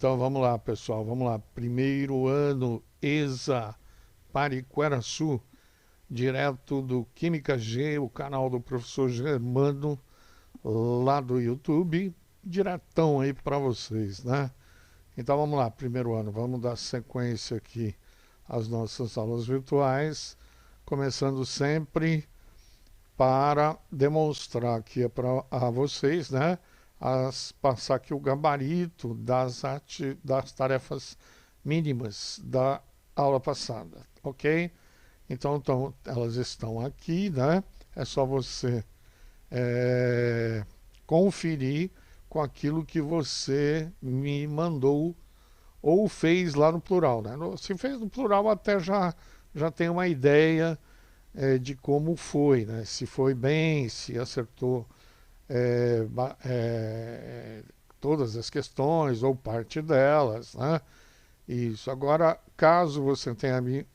Então vamos lá, pessoal, vamos lá. Primeiro ano ESA Pariqueraçu, direto do Química G, o canal do professor Germano, lá do YouTube, diretão aí para vocês, né? Então vamos lá, primeiro ano, vamos dar sequência aqui às nossas aulas virtuais, começando sempre para demonstrar aqui a vocês, né? Passar aqui o gabarito das tarefas mínimas da aula passada, ok? Então elas estão aqui, né? É só você conferir com aquilo que você me mandou ou fez lá no plural, né? Se fez no plural, até já tem uma ideia de como foi, né? Se foi bem, se acertou todas as questões ou parte delas, né? Isso. Agora, caso você tenha me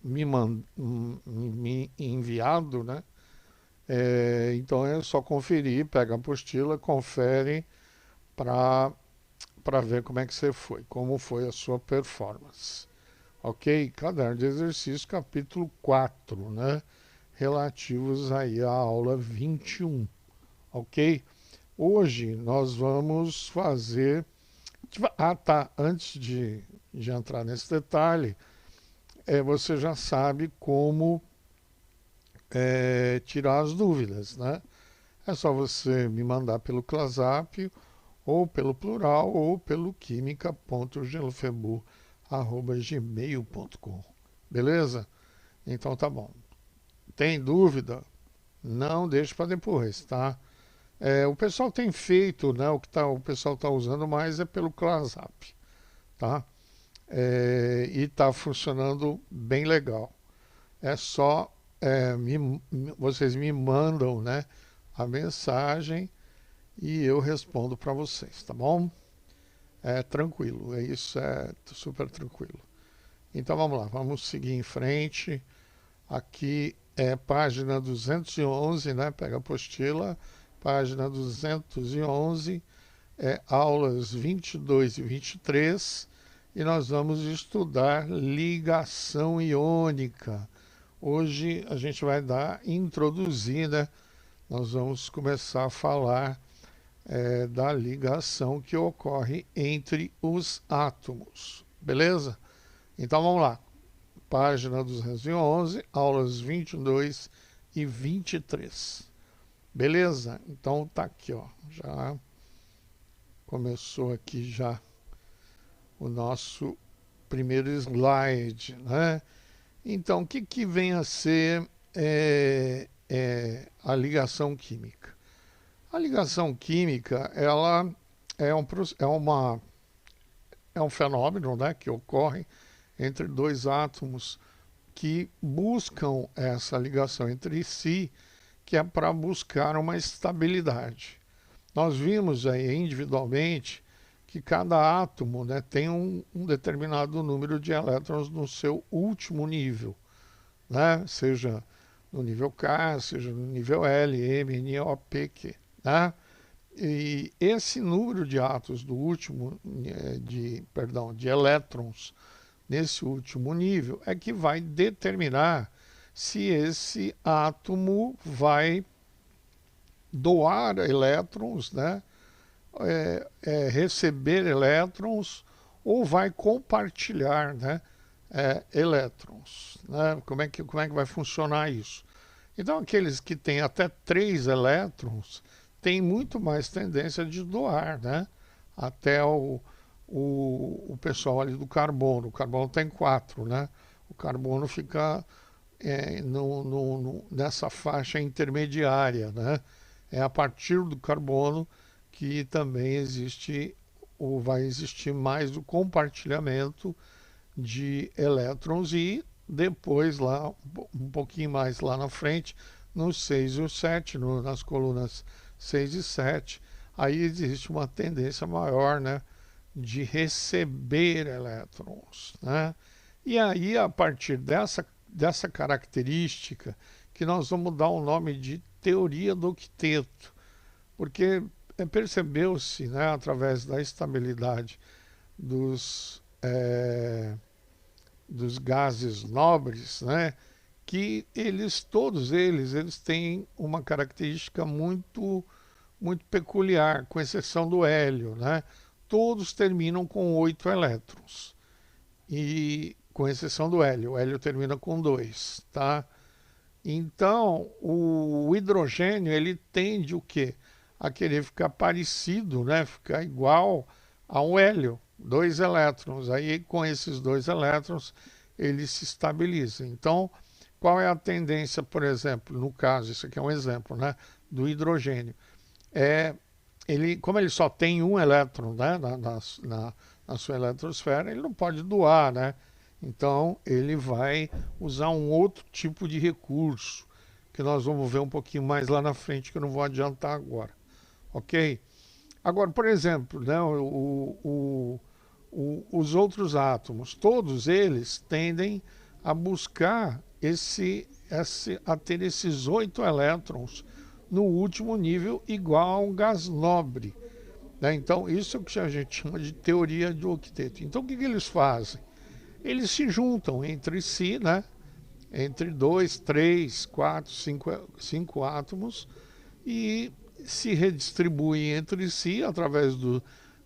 enviado, né? Então é só conferir, pega a apostila, confere para ver como é que você foi, como foi a sua performance. Ok? Caderno de exercício, capítulo 4, né? Relativos aí à aula 21. Ok? Hoje nós vamos fazer. Ah, tá. Antes de entrar nesse detalhe, você já sabe como tirar as dúvidas, né? É só você me mandar pelo ClaSap, ou pelo plural, ou pelo química.gelofebu@gmail.com. Beleza? Então tá bom. Tem dúvida? Não deixe para depois, tá? O pessoal tem feito, né? O pessoal está usando mais é pelo ClaSap, tá? E está funcionando bem legal. É só vocês me mandam, né, a mensagem e eu respondo para vocês, tá bom? É tranquilo, isso é super tranquilo. Então vamos lá, vamos seguir em frente. Aqui é página 211, né? Pega a apostila, página 211, aulas 22 e 23, e nós vamos estudar ligação iônica. Hoje a gente vai introduzir, né? Nós vamos começar a falar da ligação que ocorre entre os átomos, beleza? Então vamos lá, página 211, aulas 22 e 23. Beleza? Então tá aqui, ó. Já começou aqui já o nosso primeiro slide, né? Então, o que vem a ser a ligação química? A ligação química, ela é um fenômeno, né, que ocorre entre dois átomos que buscam essa ligação entre si, que é para buscar uma estabilidade. Nós vimos aí individualmente que cada átomo, né, tem um determinado número de elétrons no seu último nível, né, seja no nível K, seja no nível L, M, N, O, P, Q, né? E esse número de átomos do último, de elétrons nesse último nível é que vai determinar se esse átomo vai doar elétrons, né? Receber elétrons ou vai compartilhar, né? Elétrons, né? Como é que vai funcionar isso? Então aqueles que têm até 3 elétrons têm muito mais tendência de doar, né? Até o pessoal ali do carbono. O carbono tem 4, né? O carbono fica nessa faixa intermediária, né? É a partir do carbono que também existe ou vai existir mais o compartilhamento de elétrons, e depois lá, um pouquinho mais lá na frente, no 6 e o 7, nas colunas 6 e 7, aí existe uma tendência maior, né, de receber elétrons, né? E aí, a partir dessa característica, que nós vamos dar o nome de teoria do octeto, porque percebeu-se, né, através da estabilidade dos, dos gases nobres, né? Que todos eles têm uma característica muito peculiar, com exceção do hélio, né? Todos terminam com 8 elétrons, e com exceção do hélio. O hélio termina com 2, tá? Então, o hidrogênio, ele tende o quê? A querer ficar parecido, né? Ficar igual ao hélio, 2 elétrons. Aí, com esses 2 elétrons, ele se estabiliza. Então, qual é a tendência, por exemplo, no caso, isso aqui é um exemplo, né, do hidrogênio? Como ele só tem um elétron, né, na sua eletrosfera, ele não pode doar, né? Então ele vai usar um outro tipo de recurso, que nós vamos ver um pouquinho mais lá na frente, que eu não vou adiantar agora, ok? Agora, por exemplo, né, os outros átomos, todos eles tendem a buscar a ter esses 8 elétrons no último nível, igual a um gás nobre, né? Então, isso é o que a gente chama de teoria do octeto. Então, o que eles fazem? Eles se juntam entre si, né? Entre 2, 3, 4, 5 átomos, e se redistribuem entre si através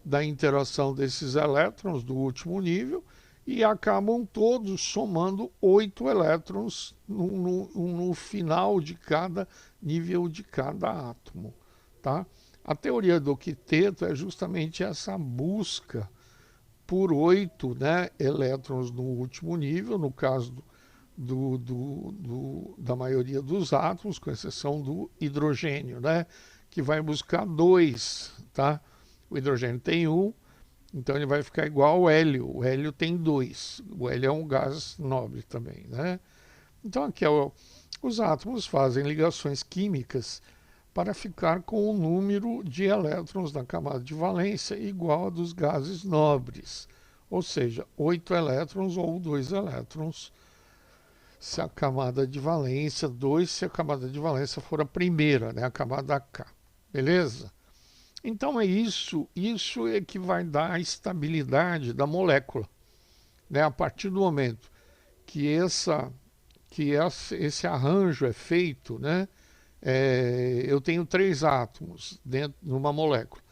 da interação desses elétrons do último nível, e acabam todos somando 8 elétrons no final de cada nível de cada átomo, tá? A teoria do octeto é justamente essa busca por 8, né, elétrons no último nível, no caso da maioria dos átomos, com exceção do hidrogênio, né, que vai buscar 2, tá? O hidrogênio tem 1, então ele vai ficar igual ao hélio. O hélio tem 2. O hélio é um gás nobre também, né? Então aqui os átomos fazem ligações químicas para ficar com o número de elétrons na camada de valência igual a dos gases nobres, ou seja, 8 elétrons ou 2 elétrons, se a camada de valência, 2 se a camada de valência for a primeira, né, a camada K, beleza? Então é isso é que vai dar a estabilidade da molécula, né? A partir do momento que esse arranjo é feito, né? Eu tenho 3 átomos dentro de uma molécula.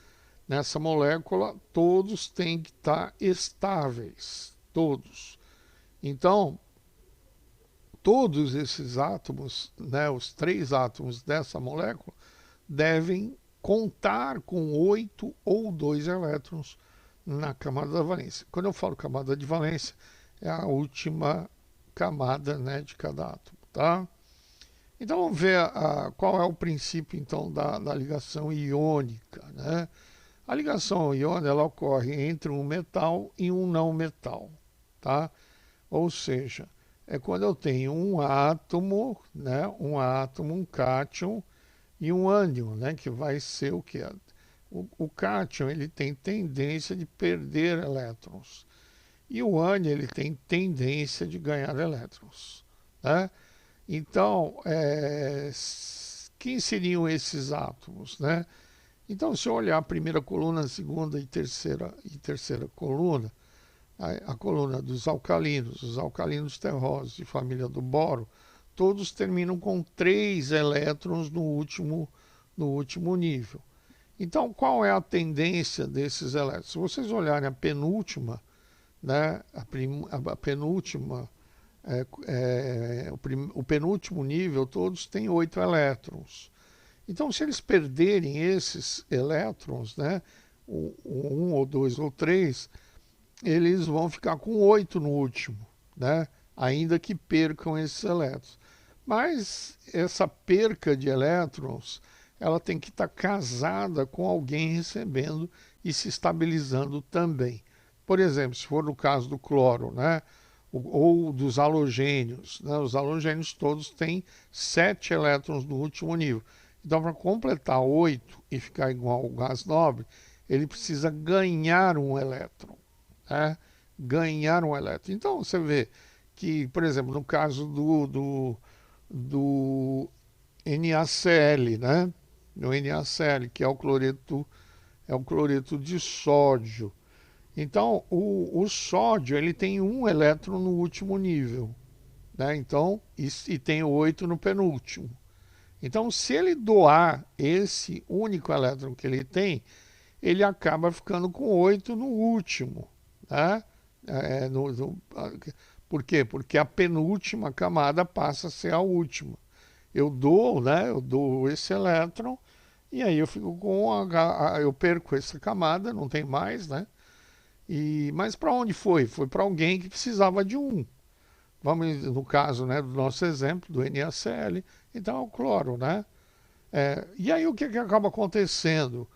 Nessa molécula, todos têm que estar estáveis, todos. Então, todos esses átomos, né, os 3 átomos dessa molécula, devem contar com 8 ou 2 elétrons na camada da valência. Quando eu falo camada de valência, é a última camada, né, de cada átomo, tá? Então vamos ver qual é o princípio então da ligação iônica, né? A ligação iônica, ela ocorre entre um metal e um não metal, tá? Ou seja, é quando eu tenho um átomo, né, um cátion e um ânion, né, que vai ser o que? O cátion, ele tem tendência de perder elétrons, e o ânion, ele tem tendência de ganhar elétrons, né? Então, quem seriam esses átomos, né? Então, se eu olhar a primeira coluna, a segunda e terceira coluna, a coluna dos alcalinos, os alcalinos terrosos de família do boro, todos terminam com 3 elétrons no último nível. Então, qual é a tendência desses elétrons? Se vocês olharem a penúltima, né, a penúltima, o penúltimo nível, todos têm 8 elétrons. Então, se eles perderem esses elétrons, né, um ou 2 ou 3, eles vão ficar com 8 no último, né, ainda que percam esses elétrons. Mas essa perca de elétrons, ela tem que estar casada com alguém recebendo e se estabilizando também. Por exemplo, se for no caso do cloro, né, ou dos halogênios, né, os halogênios todos têm 7 elétrons no último nível. Então, para completar 8 e ficar igual ao gás nobre, ele precisa ganhar um elétron, né? Ganhar um elétron. Então, você vê que, por exemplo, no caso do NaCl, né? No NaCl, que é o cloreto de sódio, Então, o sódio ele tem um elétron no último nível, né? Então, e tem 8 no penúltimo. Então, se ele doar esse único elétron que ele tem, ele acaba ficando com 8 no último, né? Por quê? Porque a penúltima camada passa a ser a última. Eu dou, né? Eu dou esse elétron e aí eu fico com eu perco essa camada, não tem mais, né? Mas para onde foi? Foi para alguém que precisava de um. Vamos, no caso, né, do nosso exemplo, do NaCl, então é o cloro, né? E aí o que, que acaba acontecendo?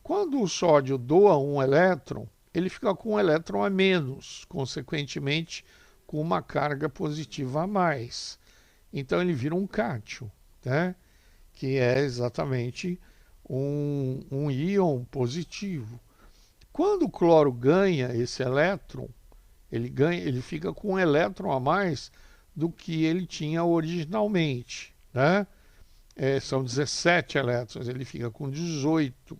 Quando o sódio doa um elétron, ele fica com um elétron a menos, consequentemente, com uma carga positiva a mais. Então ele vira um cátion, né? Que é exatamente um íon positivo. Quando o cloro ganha esse elétron, ele fica com um elétron a mais do que ele tinha originalmente, né? São 17 elétrons, ele fica com 18.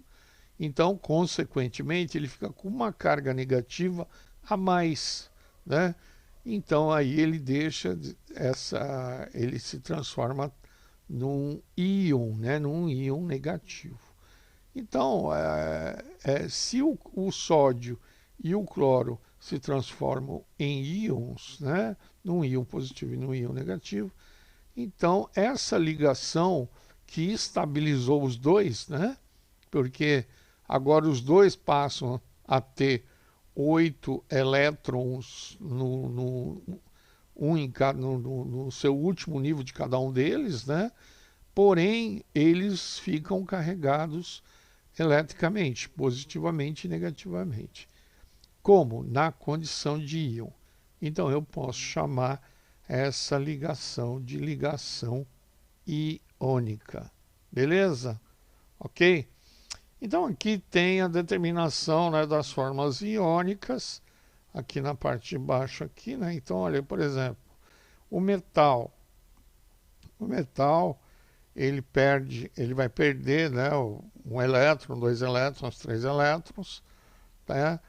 Então, consequentemente, ele fica com uma carga negativa a mais, né? Então aí ele deixa ele se transforma num íon, né? Num íon negativo. Então, se o sódio e o cloro se transformam em íons, né? Num íon positivo e num íon negativo, então essa ligação que estabilizou os dois, né? Porque agora os dois passam a ter 8 elétrons no seu último nível de cada um deles, né? Porém, eles ficam carregados eletricamente, positivamente e negativamente. Como? Na condição de íon. Então, eu posso chamar essa ligação de ligação iônica. Beleza? Ok? Então, aqui tem a determinação, né, das formas iônicas, aqui na parte de baixo, aqui, né? Então, olha, por exemplo, o metal. O metal ele vai perder, né, um elétron, dois elétrons, três elétrons, né?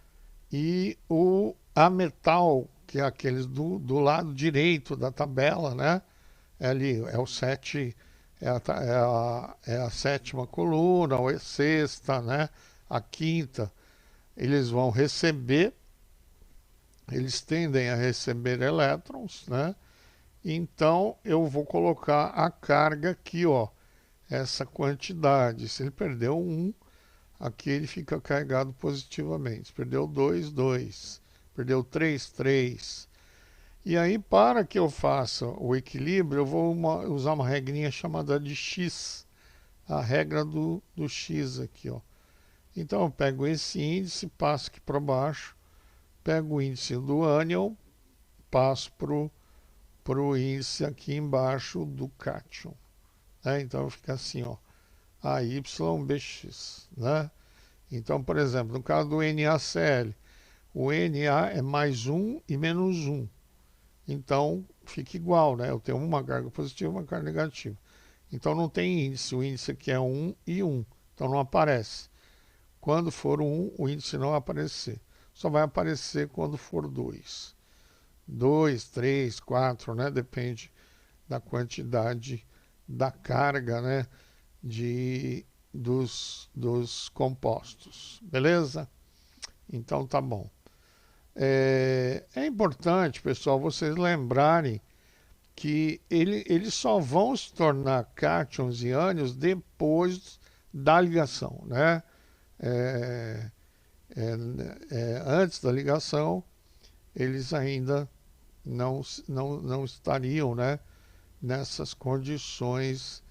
E o ametal, que é aqueles do lado direito da tabela, né? Ali é o 7, é a sétima coluna, ou a sexta, né? A quinta, eles vão receber, eles tendem a receber elétrons, né? Então eu vou colocar a carga aqui, ó, essa quantidade. Se ele perdeu um, aqui ele fica carregado positivamente. Se perdeu 2, 2. Perdeu 3, 3. E aí, para que eu faça o equilíbrio, eu vou usar uma regrinha chamada de X. A regra do X aqui, ó. Então eu pego esse índice, passo aqui para baixo, pego o índice do ânion, passo para o índice aqui embaixo do cátion. Então fica assim, ó, AYBX, né? Então, por exemplo, no caso do NaCl, o Na é mais 1 e menos 1. Então, fica igual, né? Eu tenho uma carga positiva e uma carga negativa. Então, não tem índice. O índice aqui é 1 e 1. Então, não aparece. Quando for 1, o índice não vai aparecer. Só vai aparecer quando for 2. 2, 3, 4, né? Depende da quantidade da carga, né? Dos compostos. Beleza? Então, tá bom. É importante, pessoal, vocês lembrarem que eles só vão se tornar cátions e ânions depois da ligação, né? É, Antes da ligação, eles ainda não estariam, né, nessas condições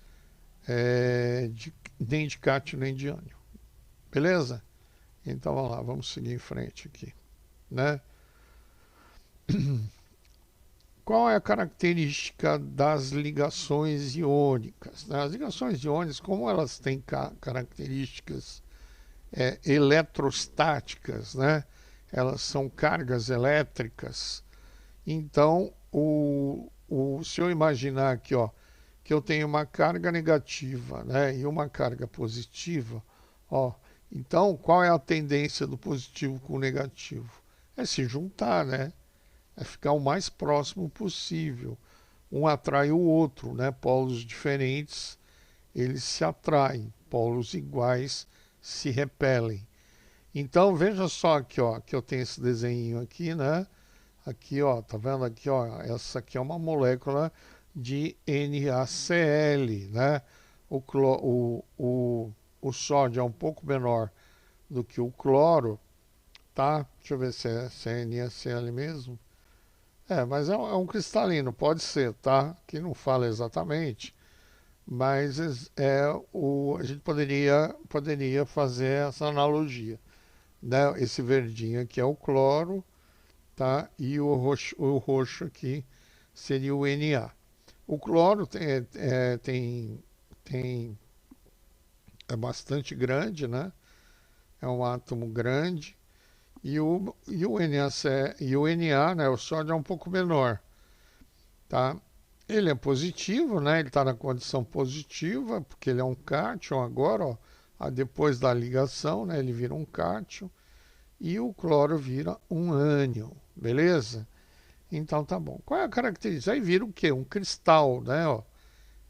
nem de cátion nem de ânion. Beleza? Então, vamos lá, vamos seguir em frente aqui, né? Qual é a característica das ligações iônicas? As ligações iônicas, como elas têm características eletrostáticas, né? Elas são cargas elétricas. Então, se eu imaginar aqui, ó, que eu tenho uma carga negativa, né, e uma carga positiva, ó, Então, qual é a tendência do positivo com o negativo? É se juntar, né? É ficar o mais próximo possível. Um atrai o outro, né? Polos diferentes, eles se atraem. Polos iguais se repelem. Então, veja só aqui, ó, que eu tenho esse desenho aqui, né? Aqui, ó, tá vendo aqui, ó, essa aqui é uma molécula de NaCl, né? O, o sódio é um pouco menor do que o cloro, tá? Deixa eu ver se é NaCl mesmo. É, mas é um cristalino, pode ser, tá? Que não fala exatamente, mas a gente poderia fazer essa analogia, né? Esse verdinho aqui é o cloro, tá? E o roxo aqui seria o Na. O cloro tem, é bastante grande, né? É um átomo grande. E o Na, né? O sódio é um pouco menor, tá? Ele é positivo, né? Ele está na condição positiva, porque ele é um cátion agora, ó. Depois da ligação, né? Ele vira um cátion. E o cloro vira um ânion, beleza? Então tá bom. Qual é a característica? Aí vira o quê? Um cristal, né? Ó,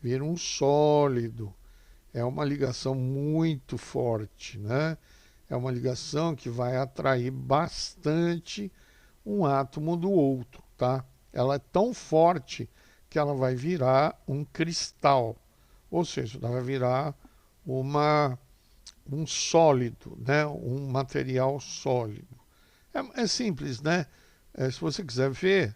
vira um sólido. É uma ligação muito forte, né? É uma ligação que vai atrair bastante um átomo do outro, tá? Ela é tão forte que ela vai virar um cristal, ou seja, ela vai virar uma, um sólido, né? Um material sólido. É simples, né? Se você quiser ver,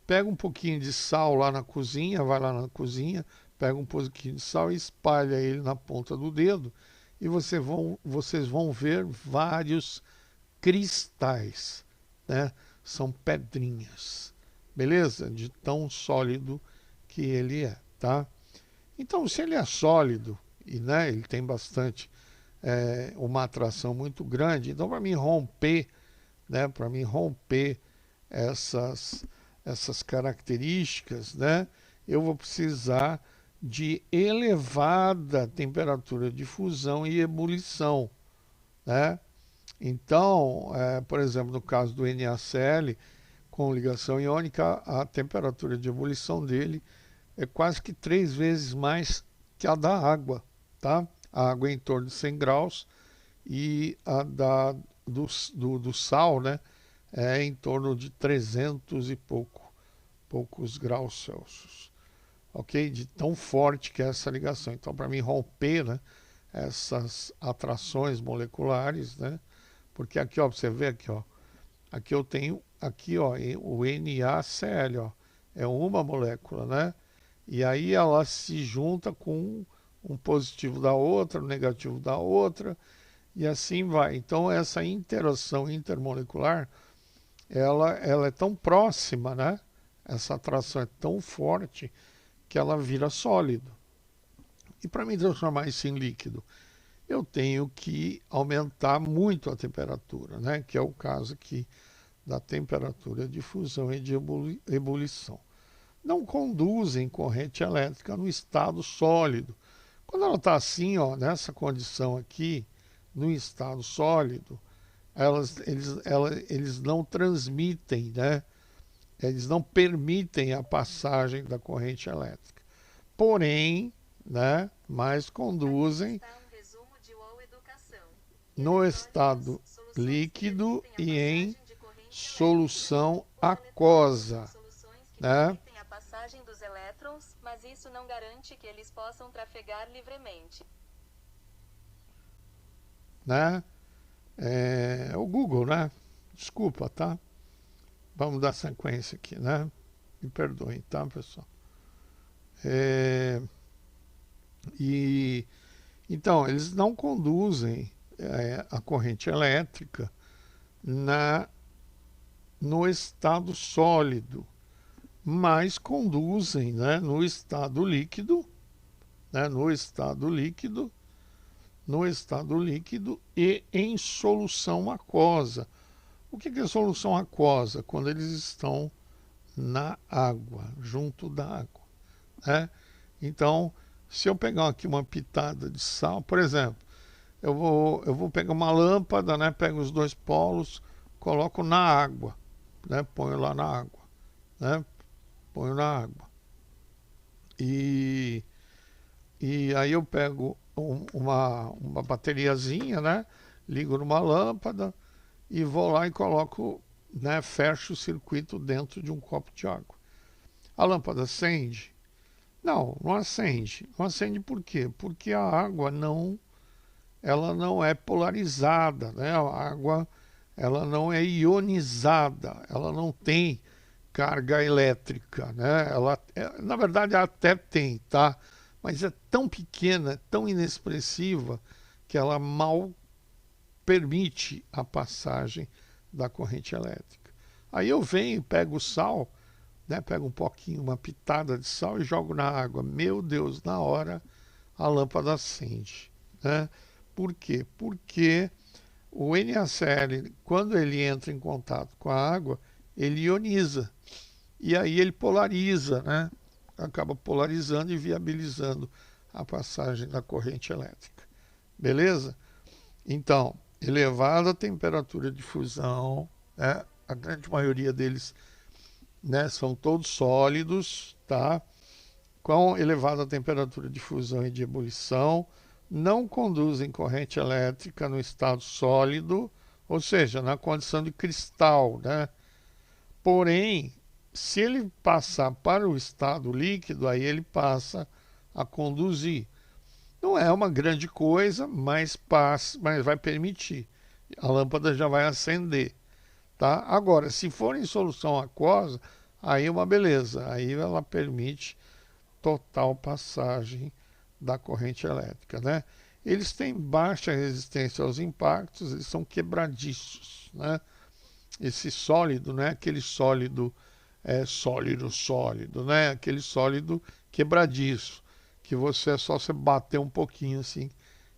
pega um pouquinho de sal lá na cozinha, vai lá na cozinha, pega um pouquinho de sal e espalha ele na ponta do dedo e vocês vão ver vários cristais, né? São pedrinhas, beleza? De tão sólido que ele é, tá? Então, se ele é sólido e, né, ele tem bastante uma atração muito grande, então para mim romper, né, para mim romper essas essas características, né, eu vou precisar de elevada temperatura de fusão e ebulição, né? Então, por exemplo, no caso do NaCl, com ligação iônica, a temperatura de ebulição dele é quase que 3 vezes mais que a da água, tá? A água é em torno de 100 graus e a do sal, né, é em torno de 300 e poucos graus Celsius, ok? De tão forte que é essa ligação. Então, para mim romper, né, essas atrações moleculares, né, porque aqui, ó, você vê aqui, ó, aqui eu tenho, aqui, ó, o NaCl, ó, é uma molécula, né? E aí ela se junta com um positivo da outra, um negativo da outra, e assim vai. Então essa interação intermolecular, ela é tão próxima, né? Essa atração é tão forte que ela vira sólido. E para mim transformar isso em líquido, eu tenho que aumentar muito a temperatura, né? Que é o caso aqui da temperatura de fusão e de ebulição. Não conduzem corrente elétrica no estado sólido. Quando ela está assim, ó, nessa condição aqui, no estado sólido, eles não transmitem, né? Eles não permitem a passagem da corrente elétrica. Porém, né, mas conduzem no estado líquido e em solução aquosa, né? A passagem dos elétrons, mas isso não garante que eles possam trafegar livremente. Né? É o Google, né? Desculpa, tá? Vamos dar sequência aqui, né? Me perdoem, tá, pessoal? É, e então eles não conduzem a corrente elétrica na no estado sólido, mas conduzem, né, no estado líquido, né, no estado líquido e em solução aquosa. O que é solução aquosa? Quando eles estão na água, junto da água, né? Então, se eu pegar aqui uma pitada de sal, por exemplo, eu vou pegar uma lâmpada, né? Pego os dois polos, coloco na água, né? Ponho lá na água, né? Ponho na água. E, e aí eu pego uma bateriazinha, né? Ligo numa lâmpada e vou lá e coloco, né? Fecho o circuito dentro de um copo de água. A lâmpada acende? Não, não acende. Não acende por quê? Porque a água ela não é polarizada, né? A água, ela não é ionizada, ela não tem carga elétrica, né? Na verdade, ela até tem, tá? Mas é tão pequena, tão inexpressiva, que ela mal permite a passagem da corrente elétrica. Aí eu venho e pego o sal, né? Pego um pouquinho, uma pitada de sal e jogo na água. Meu Deus, na hora a lâmpada acende, né? Por quê? Porque o NaCl, quando ele entra em contato com a água, ele ioniza. E aí ele polariza, né? Acaba polarizando e viabilizando a passagem da corrente elétrica. Beleza? Então, elevada temperatura de fusão, né? A grande maioria deles, né, são todos sólidos, tá? Com elevada temperatura de fusão e de ebulição, não conduzem corrente elétrica no estado sólido, ou seja, na condição de cristal, né? Porém, se ele passar para o estado líquido, aí ele passa a conduzir. Não é uma grande coisa, mas passa, mas vai permitir. A lâmpada já vai acender, tá? Agora, se for em solução aquosa, aí é uma beleza. Aí ela permite total passagem da corrente elétrica, né? Eles têm baixa resistência aos impactos, eles são quebradiços, né? Esse sólido, né? Aquele sólido sólido, né? Aquele sólido quebradiço, que você é só você bater um pouquinho assim,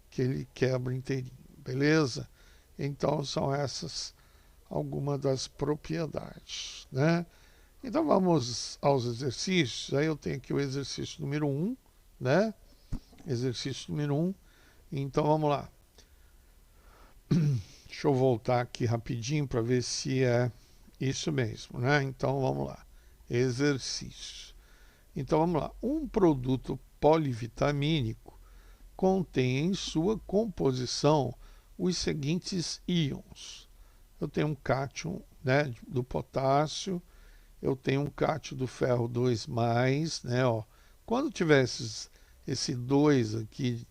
que ele quebra inteirinho, beleza? Então são essas algumas das propriedades, né? Então vamos aos exercícios. Aí eu tenho aqui o exercício número 1, né? Exercício número 1. Então vamos lá. Deixa eu voltar aqui rapidinho para ver se é isso mesmo, né? Então vamos lá. Exercício. Então vamos lá. Um produto polivitamínico contém em sua composição os seguintes íons. Eu tenho um cátion, né, do potássio, eu tenho um cátion do ferro 2+, né, ó. Quando tiver esse 2 aqui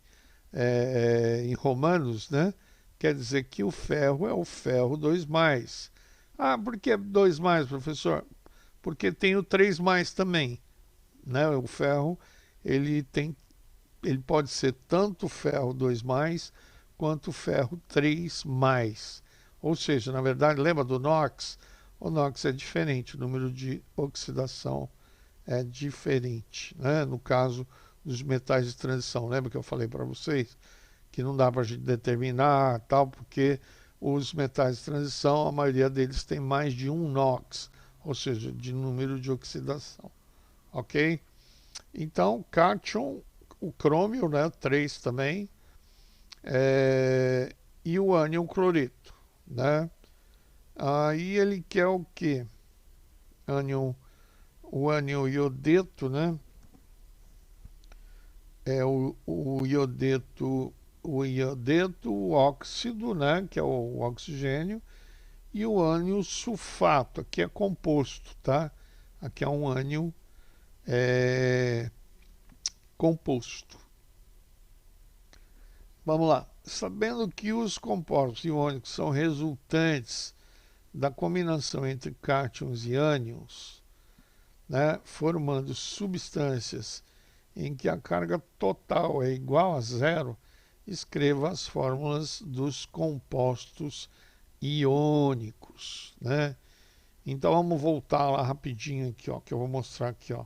em romanos, né, quer dizer que o ferro é o ferro 2+. Ah, por que 2+, professor? Porque tem o 3+ também, né? O ferro, ele pode ser tanto ferro 2+, quanto ferro 3+. Ou seja, na verdade, lembra do NOx? O NOx é diferente, o número de oxidação é diferente, né? No caso dos metais de transição, lembra que eu falei para vocês que não dá para a gente determinar tal, porque os metais de transição, a maioria deles tem mais de um NOx, ou seja, de número de oxidação, ok? Então, cátion, o crômio, né, 3 também, e o ânion cloreto, né? Aí ele quer o quê? O ânion iodeto, né? É o iodeto, o óxido, né? Que é o oxigênio, e o ânion sulfato, aqui é composto, tá? Aqui é um ânion composto. Vamos lá. Sabendo que os compostos iônicos são resultantes da combinação entre cátions e ânions, né, formando substâncias em que a carga total é igual a zero, escreva as fórmulas dos compostos iônicos, né? Então vamos voltar lá rapidinho aqui, ó, que eu vou mostrar aqui, ó.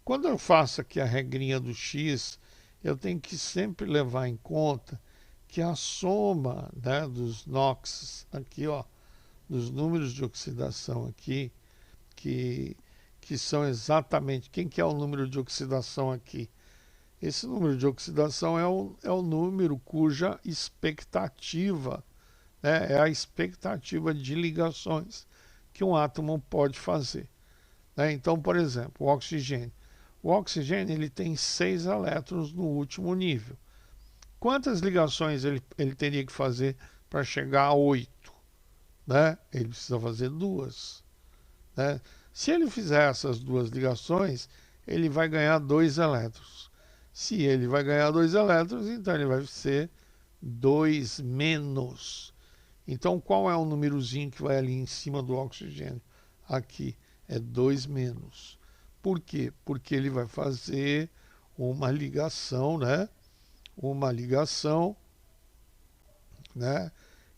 Quando eu faço aqui a regrinha do X, eu tenho que sempre levar em conta que a soma, né, dos NOx aqui, ó, dos números de oxidação aqui, que são exatamente, quem que é o número de oxidação aqui? Esse número de oxidação é o número cuja expectativa, né, é a expectativa de ligações que um átomo pode fazer. Né? Então, por exemplo, o oxigênio. O oxigênio ele tem 6 elétrons no último nível. Quantas ligações ele teria que fazer para chegar a 8? Né? Ele precisa fazer 2. Né? Se ele fizer essas 2 ligações, ele vai ganhar 2 elétrons. Se ele vai ganhar 2 elétrons, então ele vai ser 2 menos. Então, qual é o númerozinho que vai ali em cima do oxigênio? Aqui é 2 menos. Por quê? Porque ele vai fazer uma ligação, né? Uma ligação, né?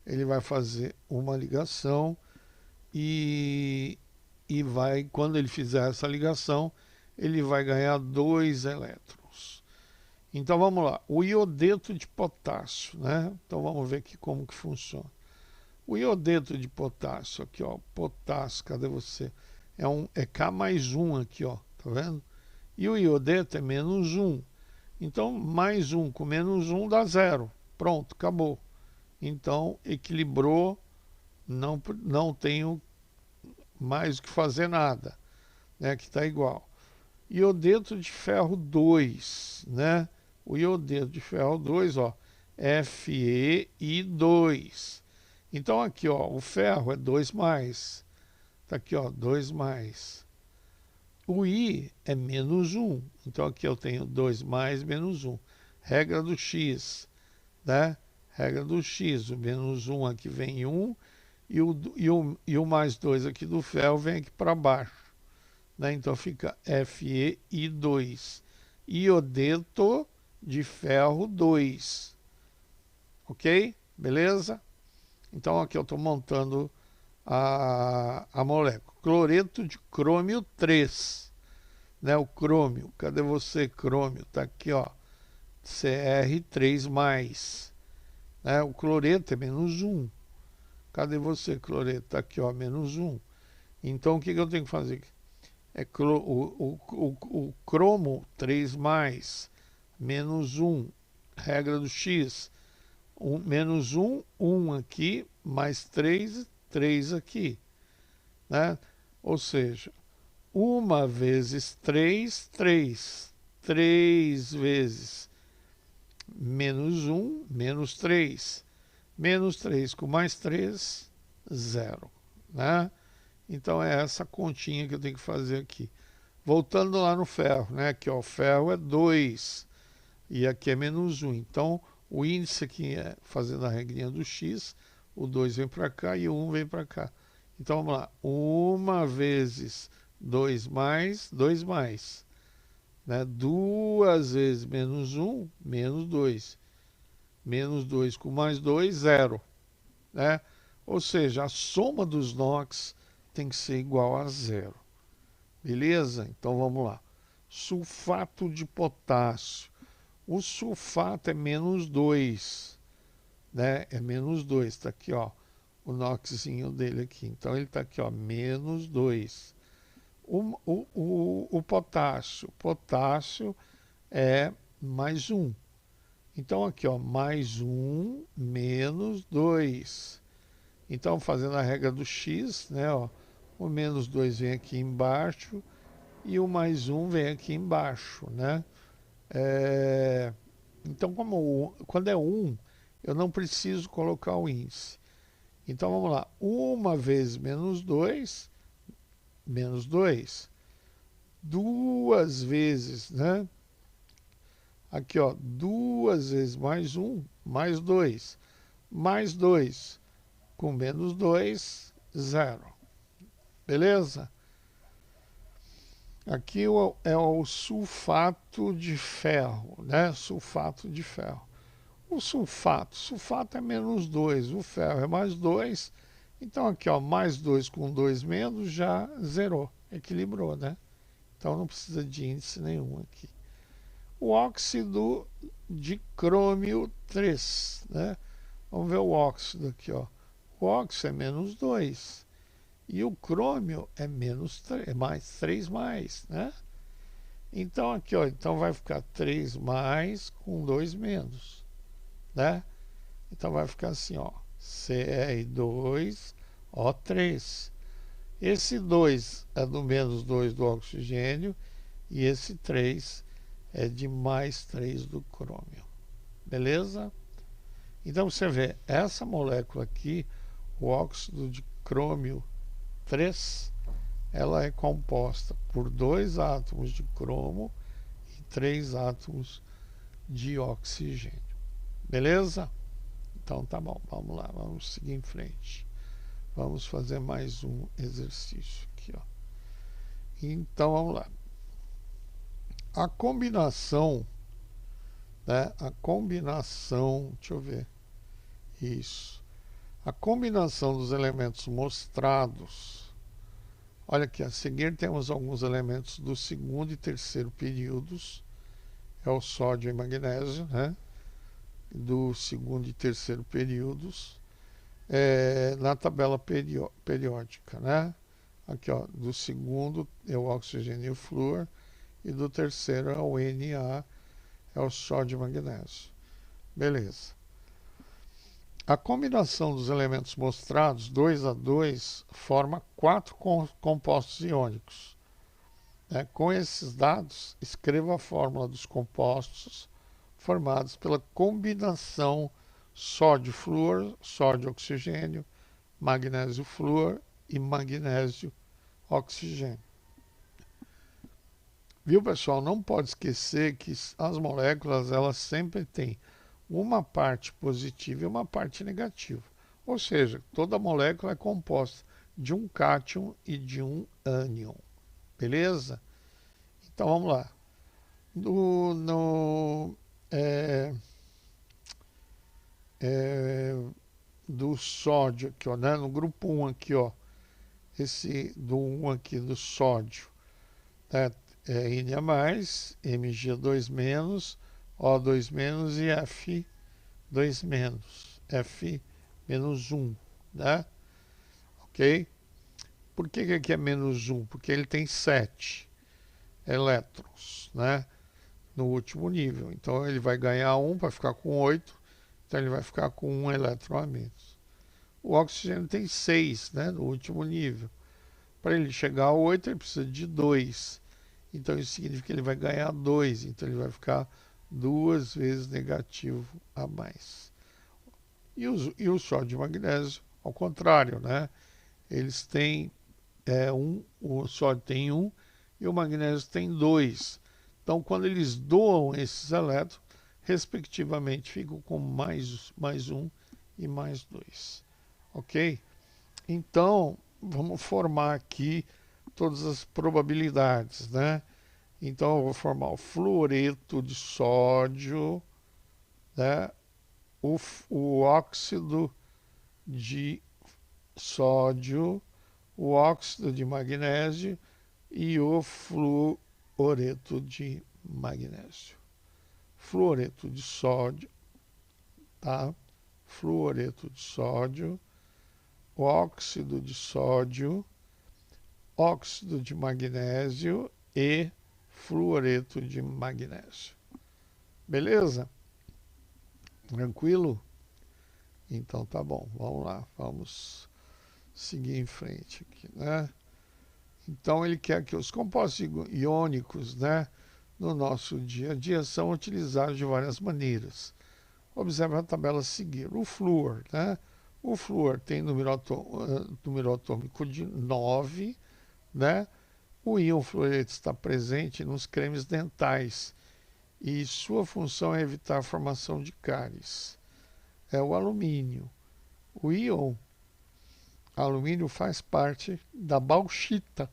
Ele vai fazer uma ligação e vai, quando ele fizer essa ligação, ele vai ganhar 2 elétrons. Então vamos lá, o iodeto de potássio, né? Então vamos ver aqui como que funciona. O iodeto de potássio, aqui ó, potássio, cadê você? É K mais 1 aqui, ó, tá vendo? E o iodeto é menos 1. Então, mais 1 com menos 1 dá 0. Pronto, acabou. Então, equilibrou, não tenho mais o que fazer nada, né? Que está igual. Iodeto de ferro 2, né? O iodeto de ferro 2, ó, FeI2. Então aqui, ó, o ferro é 2+. Tá aqui, ó, 2+. O I é menos 1. Então aqui eu tenho 2+, menos 1. Regra do X, né? Regra do X. O menos 1 aqui vem 1 e o mais 2 aqui do ferro vem aqui para baixo. Né? Então fica FeI2. Iodeto de ferro 2. Ok? Beleza? Então aqui eu estou montando a molécula. Cloreto de crômio 3. Né? O crômio. Cadê você, crômio? Está aqui, ó. Cr3+. Né? O cloreto é menos 1. Cadê você, cloreto? Está aqui, ó, menos 1. Então o que eu tenho que fazer? O cromo 3+, menos 1. Regra do X. Menos 1, 1 aqui, mais 3, 3 aqui. Né? Ou seja, 1 vezes 3, 3. 3 vezes menos 1, menos 3. Menos 3 com mais 3, 0. Né? Então é essa continha que eu tenho que fazer aqui. Voltando lá no ferro, né? Aqui ó, o ferro é 2 e aqui é menos 1. Então o índice aqui é fazendo a regrinha do X, o 2 vem para cá e o 1 vem para cá. Então vamos lá, 1 vezes 2+, 2+. Né? 2 vezes menos 1, menos 2. Menos 2 com mais 2, 0. Né? Ou seja, a soma dos NOx tem que ser igual a 0. Beleza? Então vamos lá. Sulfato de potássio. O sulfato é menos 2. Né? É menos 2. Está aqui, ó. O NOxzinho dele aqui. Então ele está aqui, ó. Menos 2. O potássio. Potássio é mais 1. Então aqui, ó. Mais 1 menos 2. Então, fazendo a regra do X, né, ó, o menos 2 vem aqui embaixo e o mais 1 vem aqui embaixo. Né? Então, quando é 1, eu não preciso colocar o índice. Então, vamos lá. 1 vezes menos 2, menos 2. 2 vezes, né? Aqui, ó, 2 vezes mais 1, mais 2. Mais 2. Com menos 2, 0. Beleza? Aqui é o sulfato de ferro, né? Sulfato de ferro. O sulfato é menos 2, o ferro é mais 2. Então aqui, ó, mais 2 com 2 menos já zerou, equilibrou, né? Então não precisa de índice nenhum aqui. O óxido de crômio 3, né? Vamos ver o óxido aqui, ó. O óxido é menos 2 e o crômio é menos 3, é mais 3+, né? Então aqui, ó, então vai ficar 3 mais com 2 menos, né? Então vai ficar assim, ó, Cr2O3. Esse 2 é do menos 2 do oxigênio e esse 3 é de mais 3 do crômio. Beleza? Então você vê, essa molécula aqui, o óxido de crômio 3, ela é composta por 2 átomos de cromo e 3 átomos de oxigênio. Beleza? Então tá bom, vamos lá, vamos seguir em frente. Vamos fazer mais um exercício aqui, ó. Então vamos lá. A combinação, né? A combinação, deixa eu ver. Isso. A combinação dos elementos mostrados. Olha aqui, a seguir temos alguns elementos do segundo e terceiro períodos. É o sódio e magnésio, né? Do segundo e terceiro períodos. Na tabela periódica, né? Aqui, ó, do segundo é o oxigênio e o flúor, e do terceiro é o Na, é o sódio e magnésio. Beleza. A combinação dos elementos mostrados, 2 a 2, forma 4 compostos iônicos. Com esses dados, escreva a fórmula dos compostos formados pela combinação sódio-flúor, sódio-oxigênio, magnésio-flúor e magnésio-oxigênio. Viu, pessoal? Não pode esquecer que as moléculas, elas sempre têm uma parte positiva e uma parte negativa. Ou seja, toda molécula é composta de um cátion e de um ânion. Beleza? Então vamos lá. Do sódio aqui, ó, né? No grupo 1 aqui, ó. Esse do 1 aqui do sódio, né? Na mais, Mg2 menos, O2 menos e F2 menos, F menos 1, né? Ok? Por que aqui é menos 1? Porque ele tem 7 elétrons, né? No último nível. Então ele vai ganhar 1 para ficar com 8, então ele vai ficar com 1 elétron a menos. O oxigênio tem 6, né? No último nível. Para ele chegar a 8, ele precisa de 2. Então isso significa que ele vai ganhar 2, então ele vai ficar 2 vezes negativo a mais. E o sódio e o magnésio, ao contrário, né? Eles têm o sódio tem 1 e o magnésio tem 2. Então quando eles doam esses elétrons, respectivamente ficam com mais 1 e mais 2. Ok? Então vamos formar aqui todas as probabilidades, né? Então eu vou formar o fluoreto de sódio, né? O óxido de sódio, o óxido de magnésio e o fluoreto de magnésio. Fluoreto de sódio, tá? Fluoreto de sódio, óxido de sódio, óxido de magnésio e fluoreto de magnésio. Beleza? Tranquilo? Então tá bom, vamos lá, vamos seguir em frente aqui, né? Então ele quer que os compostos iônicos, né, no nosso dia a dia são utilizados de várias maneiras. Observe a tabela a seguir. O flúor, né? O flúor tem número atômico de 9, né? O íon fluoreto está presente nos cremes dentais e sua função é evitar a formação de cáries. É o alumínio. O íon alumínio faz parte da bauxita,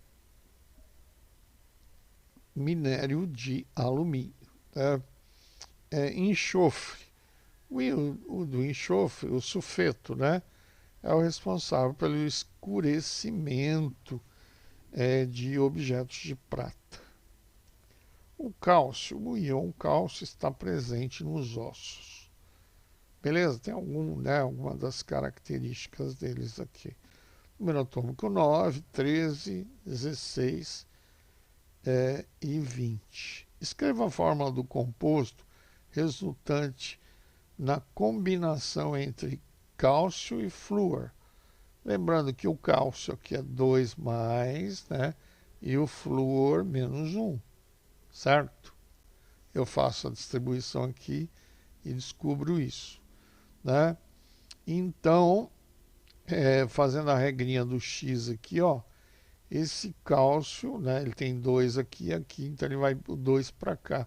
minério de alumínio. Enxofre. O íon do enxofre, o sulfeto, né, é o responsável pelo escurecimento de objetos de prata. O cálcio, o íon cálcio está presente nos ossos. Beleza? Tem alguma das características deles aqui. Número atômico 9, 13, 16 e 20. Escreva a fórmula do composto resultante na combinação entre cálcio e flúor. Lembrando que o cálcio aqui é 2 mais, né? E o flúor menos 1, certo? Eu faço a distribuição aqui e descubro isso, né? Então, fazendo a regrinha do X aqui, ó, esse cálcio, né? Ele tem 2 aqui, então ele vai o 2 para cá.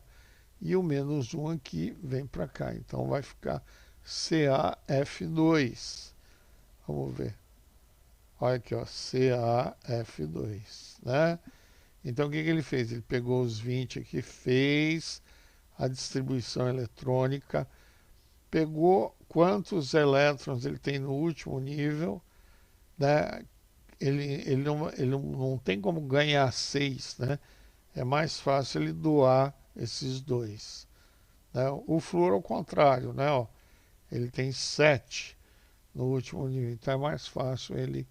E o menos 1 aqui vem para cá. Então vai ficar CaF2. Vamos ver. Olha aqui, ó, CaF2, né? Então o que ele fez? Ele pegou os 20 aqui, fez a distribuição eletrônica, pegou quantos elétrons ele tem no último nível, né? Ele não tem como ganhar 6, né? É mais fácil ele doar esses dois, né? O flúor ao contrário, né? Ó, ele tem 7 no último nível, então é mais fácil ele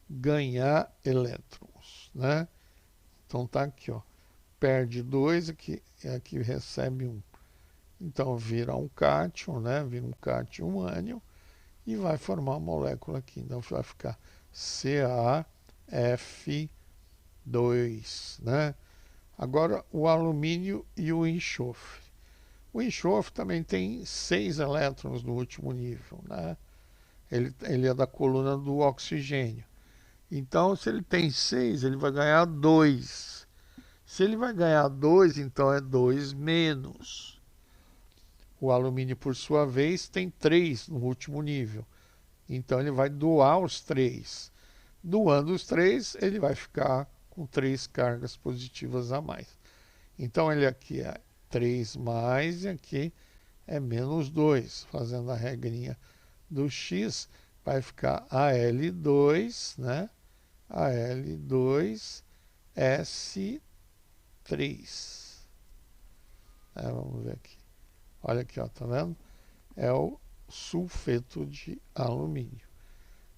ganhar elétrons, né? Então tá aqui, ó, perde 2 aqui recebe 1. Então vira um cátion, né? Vira um cátion, um ânion e vai formar a molécula aqui. Então vai ficar CaF2, né? Agora o alumínio e o enxofre. O enxofre também tem 6 elétrons no último nível, né? Ele é da coluna do oxigênio. Então, se ele tem 6, ele vai ganhar 2. Se ele vai ganhar 2, então é 2 menos. O alumínio, por sua vez, tem 3 no último nível. Então, ele vai doar os 3. Doando os 3, ele vai ficar com 3 cargas positivas a mais. Então, ele aqui é 3 mais e aqui é menos 2. Fazendo a regrinha do X, vai ficar Al2, né? Al2S3. Vamos ver aqui. Olha aqui, ó, tá vendo? É o sulfeto de alumínio.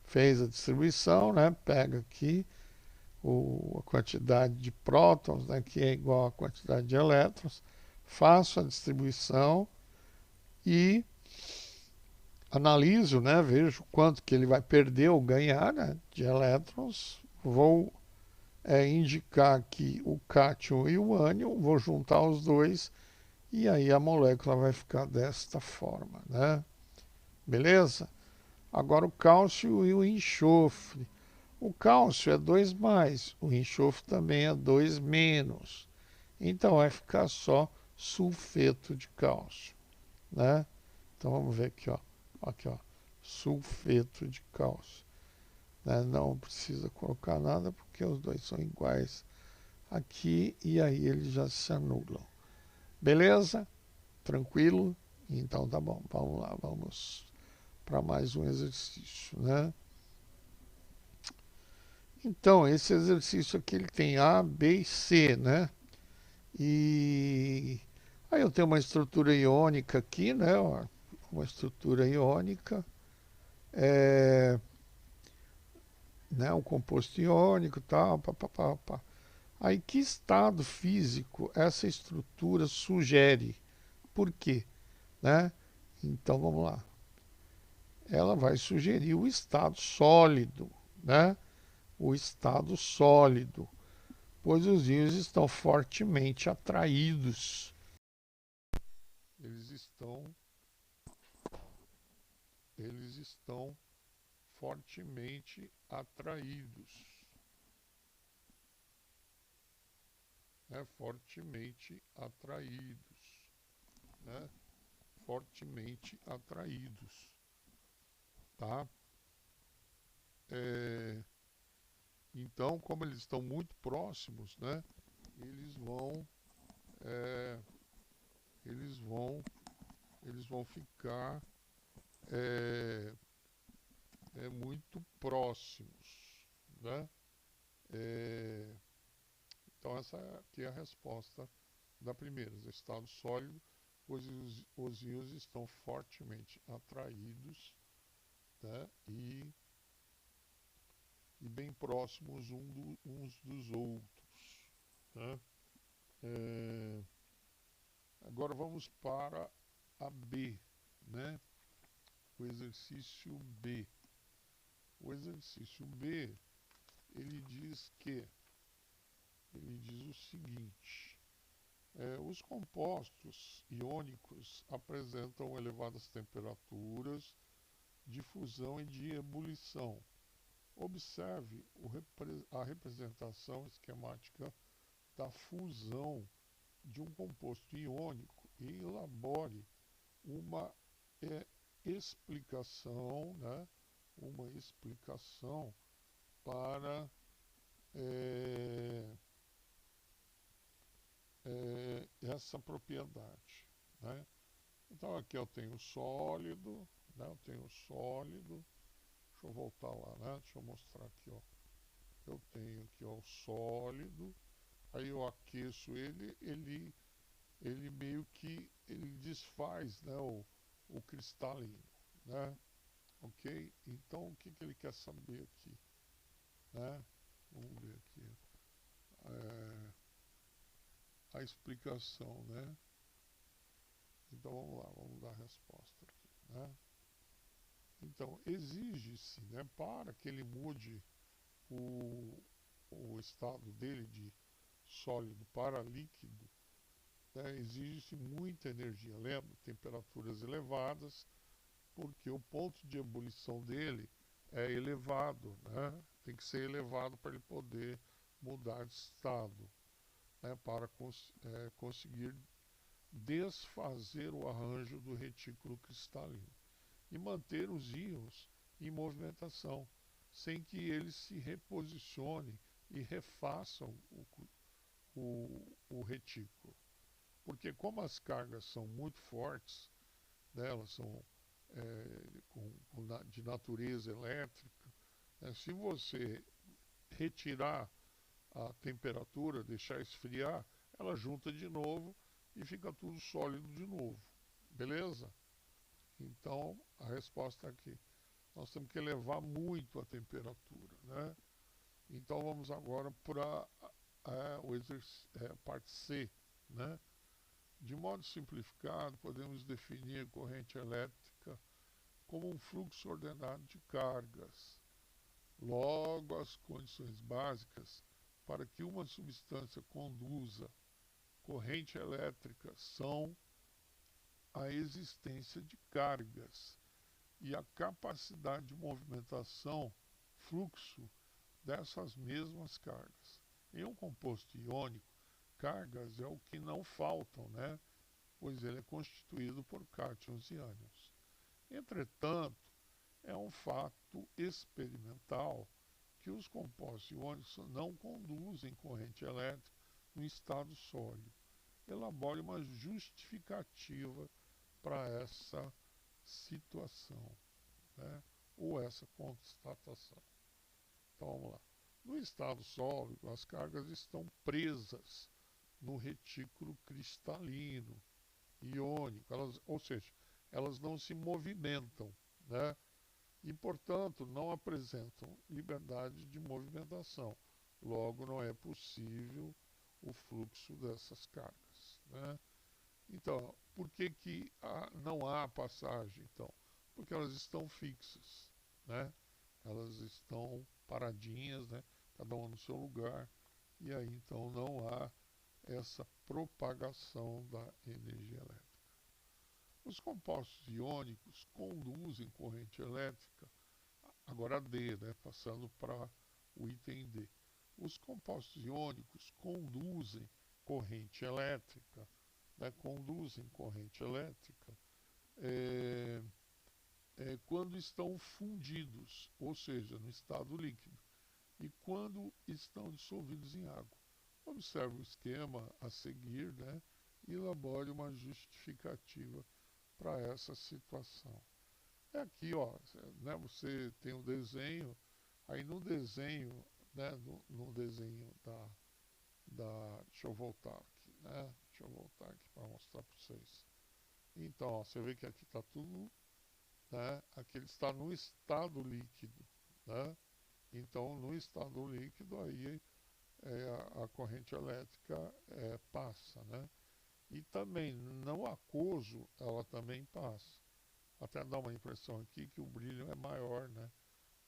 Fez a distribuição, né? Pega aqui a quantidade de prótons, né? Que é igual à quantidade de elétrons. Faço a distribuição e analiso, né? Vejo quanto que ele vai perder ou ganhar, né, de elétrons. Vou indicar aqui o cátion e o ânion, vou juntar os dois e aí a molécula vai ficar desta forma, né? Beleza? Agora o cálcio e o enxofre. O cálcio é 2 mais, o enxofre também é 2 menos. Então vai ficar só sulfeto de cálcio, né? Então vamos ver aqui, ó. Aqui, ó. Sulfeto de cálcio. Né? Não precisa colocar nada porque os dois são iguais aqui e aí eles já se anulam. Beleza? Tranquilo? Então tá bom. Vamos lá, vamos para mais um exercício, né? Então, esse exercício aqui ele tem A, B e C, né? E aí eu tenho uma estrutura iônica aqui, né? Ó, uma estrutura iônica, né? Um composto iônico e tal, pá. Aí que estado físico essa estrutura sugere? Por quê? Né? Então vamos lá. Ela vai sugerir o estado sólido, né? O estado sólido, pois os íons estão fortemente atraídos. Eles estão, eles estão fortemente atraídos, né? Fortemente atraídos, né? Fortemente atraídos, tá? Então, como eles estão muito próximos, né? Eles vão, é, eles vão, eles vão ficar muito próximos, né? Então essa aqui é a resposta da primeira, o estado sólido, pois os íons estão fortemente atraídos, né? E bem próximos uns dos outros, né? É, agora vamos para a B, né? O exercício B. O exercício B, ele diz que, ele diz o seguinte: os compostos iônicos apresentam elevadas temperaturas de fusão e de ebulição. Observe a representação esquemática da fusão de um composto iônico e elabore uma explicação, né? Uma explicação para essa propriedade, né? Então aqui eu tenho sólido, né? Eu tenho sólido. Deixa eu voltar lá, né? Deixa eu mostrar aqui, ó. Eu tenho aqui, ó, o sólido. Aí eu aqueço ele meio que ele desfaz, né, o cristalino, né? Ok? Então o que ele quer saber aqui, né? Vamos ver aqui a explicação, né? Então vamos lá, vamos dar a resposta aqui, né? Então exige-se, né, para que ele mude o estado dele de sólido para líquido, né, exige-se muita energia, lembra? Temperaturas elevadas, porque o ponto de ebulição dele é elevado, né? Tem que ser elevado para ele poder mudar de estado, né? Para conseguir desfazer o arranjo do retículo cristalino e manter os íons em movimentação, sem que eles se reposicionem e refaçam o retículo. Porque como as cargas são muito fortes, né, elas são de natureza elétrica, né, se você retirar a temperatura, deixar esfriar, ela junta de novo e fica tudo sólido de novo. Beleza? Então, a resposta aqui. Nós temos que elevar muito a temperatura, né? Então, vamos agora para a parte C, né? De modo simplificado, podemos definir a corrente elétrica como um fluxo ordenado de cargas. Logo, as condições básicas para que uma substância conduza corrente elétrica são a existência de cargas e a capacidade de movimentação, fluxo dessas mesmas cargas. Em um composto iônico, cargas é o que não faltam, né? Pois ele é constituído por cátions e ânions. Entretanto, é um fato experimental que os compostos iônicos não conduzem corrente elétrica no estado sólido. Elabore uma justificativa para essa situação, né? Ou essa constatação. Então vamos lá. No estado sólido, as cargas estão presas no retículo cristalino, iônico, ou seja, elas não se movimentam, né? E, portanto, não apresentam liberdade de movimentação. Logo, não é possível o fluxo dessas cargas, né? Então, por que não há passagem, então? Porque elas estão fixas, né? Elas estão paradinhas, né? Cada uma no seu lugar, e aí, então, não há essa propagação da energia elétrica. Os compostos iônicos conduzem corrente elétrica, agora D, né? Passando para o item D. Os compostos iônicos conduzem corrente elétrica, né, conduzem corrente elétrica quando estão fundidos, ou seja, no estado líquido, e quando estão dissolvidos em água. Observe o esquema a seguir, né, e elabore uma justificativa para essa situação. É aqui, ó, né, você tem um desenho, aí no desenho, né, no desenho deixa eu voltar aqui, né? Deixa eu voltar aqui para mostrar para vocês. Então, ó, você vê que aqui está tudo, né? Aqui ele está no estado líquido, né? Então, no estado líquido, aí a corrente elétrica passa, né? E também no aquoso ela também passa. Até dá uma impressão aqui que o brilho é maior, né?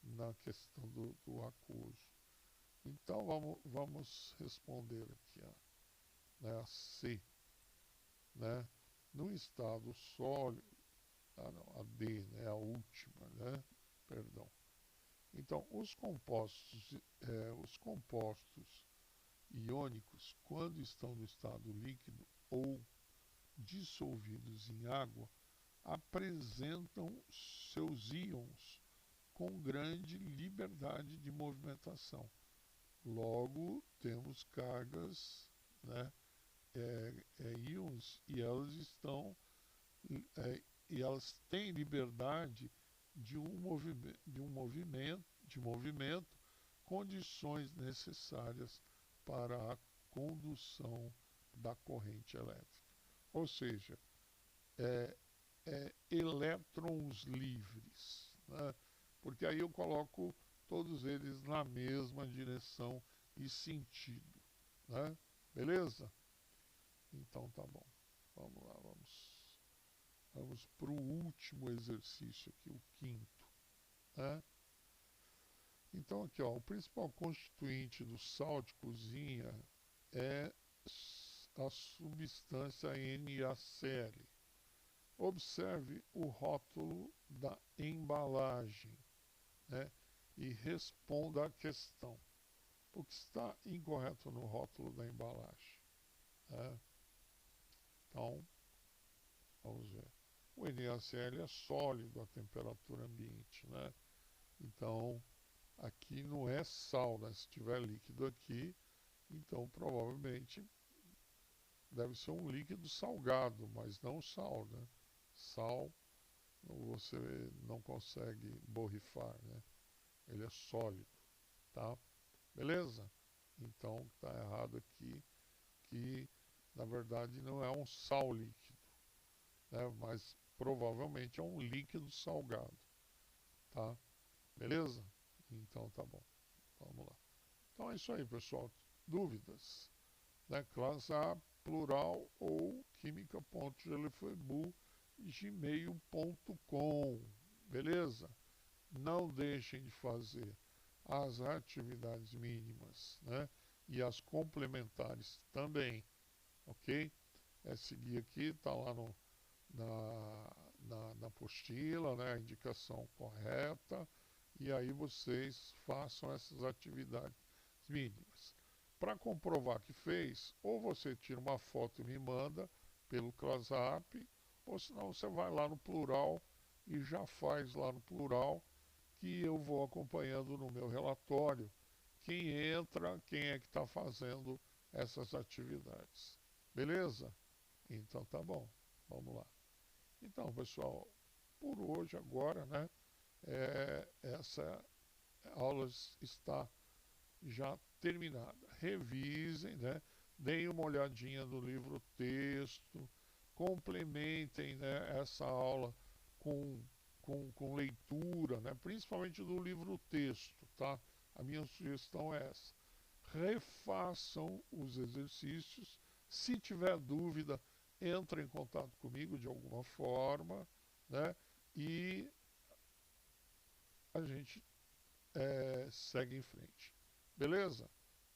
Na questão do aquoso. Então vamos responder aqui, ó, né? A C, né? No estado sólido, não, a D, né? A última, né? Perdão. Então, os compostos iônicos, quando estão no estado líquido ou dissolvidos em água, apresentam seus íons com grande liberdade de movimentação. Logo, temos cargas, né, íons, e elas estão e elas têm liberdade de movimento, condições necessárias para a condução da corrente elétrica. Ou seja, elétrons livres, né? Porque aí eu coloco todos eles na mesma direção e sentido, né? Beleza? Então tá bom. Vamos lá, vamos para o último exercício aqui, o quinto, né? Então aqui, ó, o principal constituinte do sal de cozinha é a substância NaCl. Observe o rótulo da embalagem, né, e responda à questão. O que está incorreto no rótulo da embalagem? Né? Então, vamos ver. O NaCl é sólido a temperatura ambiente, né? Então, aqui não é sal, né? Se tiver líquido aqui, então provavelmente deve ser um líquido salgado, mas não sal, né? Sal você não consegue borrifar, né? Ele é sólido, tá? Beleza? Então está errado aqui que na verdade não é um sal líquido, né? Mas provavelmente é um líquido salgado, tá? Beleza? Então tá bom. Vamos lá. Então é isso aí, pessoal. Dúvidas? Né? Classe A, plural ou química.gelefebu@gmail.com. Beleza? Não deixem de fazer as atividades mínimas, né? E as complementares também, ok? É seguir aqui, está lá na apostila, né? A indicação correta, e aí vocês façam essas atividades mínimas. Para comprovar que fez, ou você tira uma foto e me manda pelo WhatsApp, ou senão você vai lá no plural e já faz lá no plural, que eu vou acompanhando no meu relatório quem entra, quem é que está fazendo essas atividades. Beleza? Então tá bom. Vamos lá. Então, pessoal, por hoje agora, né? Essa aula está já terminada. Revisem, né? Deem uma olhadinha no livro texto, complementem, né, essa aula com leitura, né, principalmente do livro texto, tá? A minha sugestão é essa. Refaçam os exercícios. Se tiver dúvida, entre em contato comigo de alguma forma, né? E a gente segue em frente. Beleza?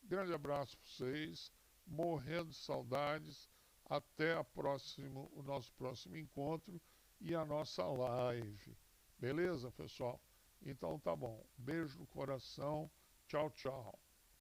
Grande abraço para vocês, morrendo de saudades. Até o nosso próximo encontro e a nossa live. Beleza, pessoal? Então tá bom. Beijo no coração. Tchau, tchau.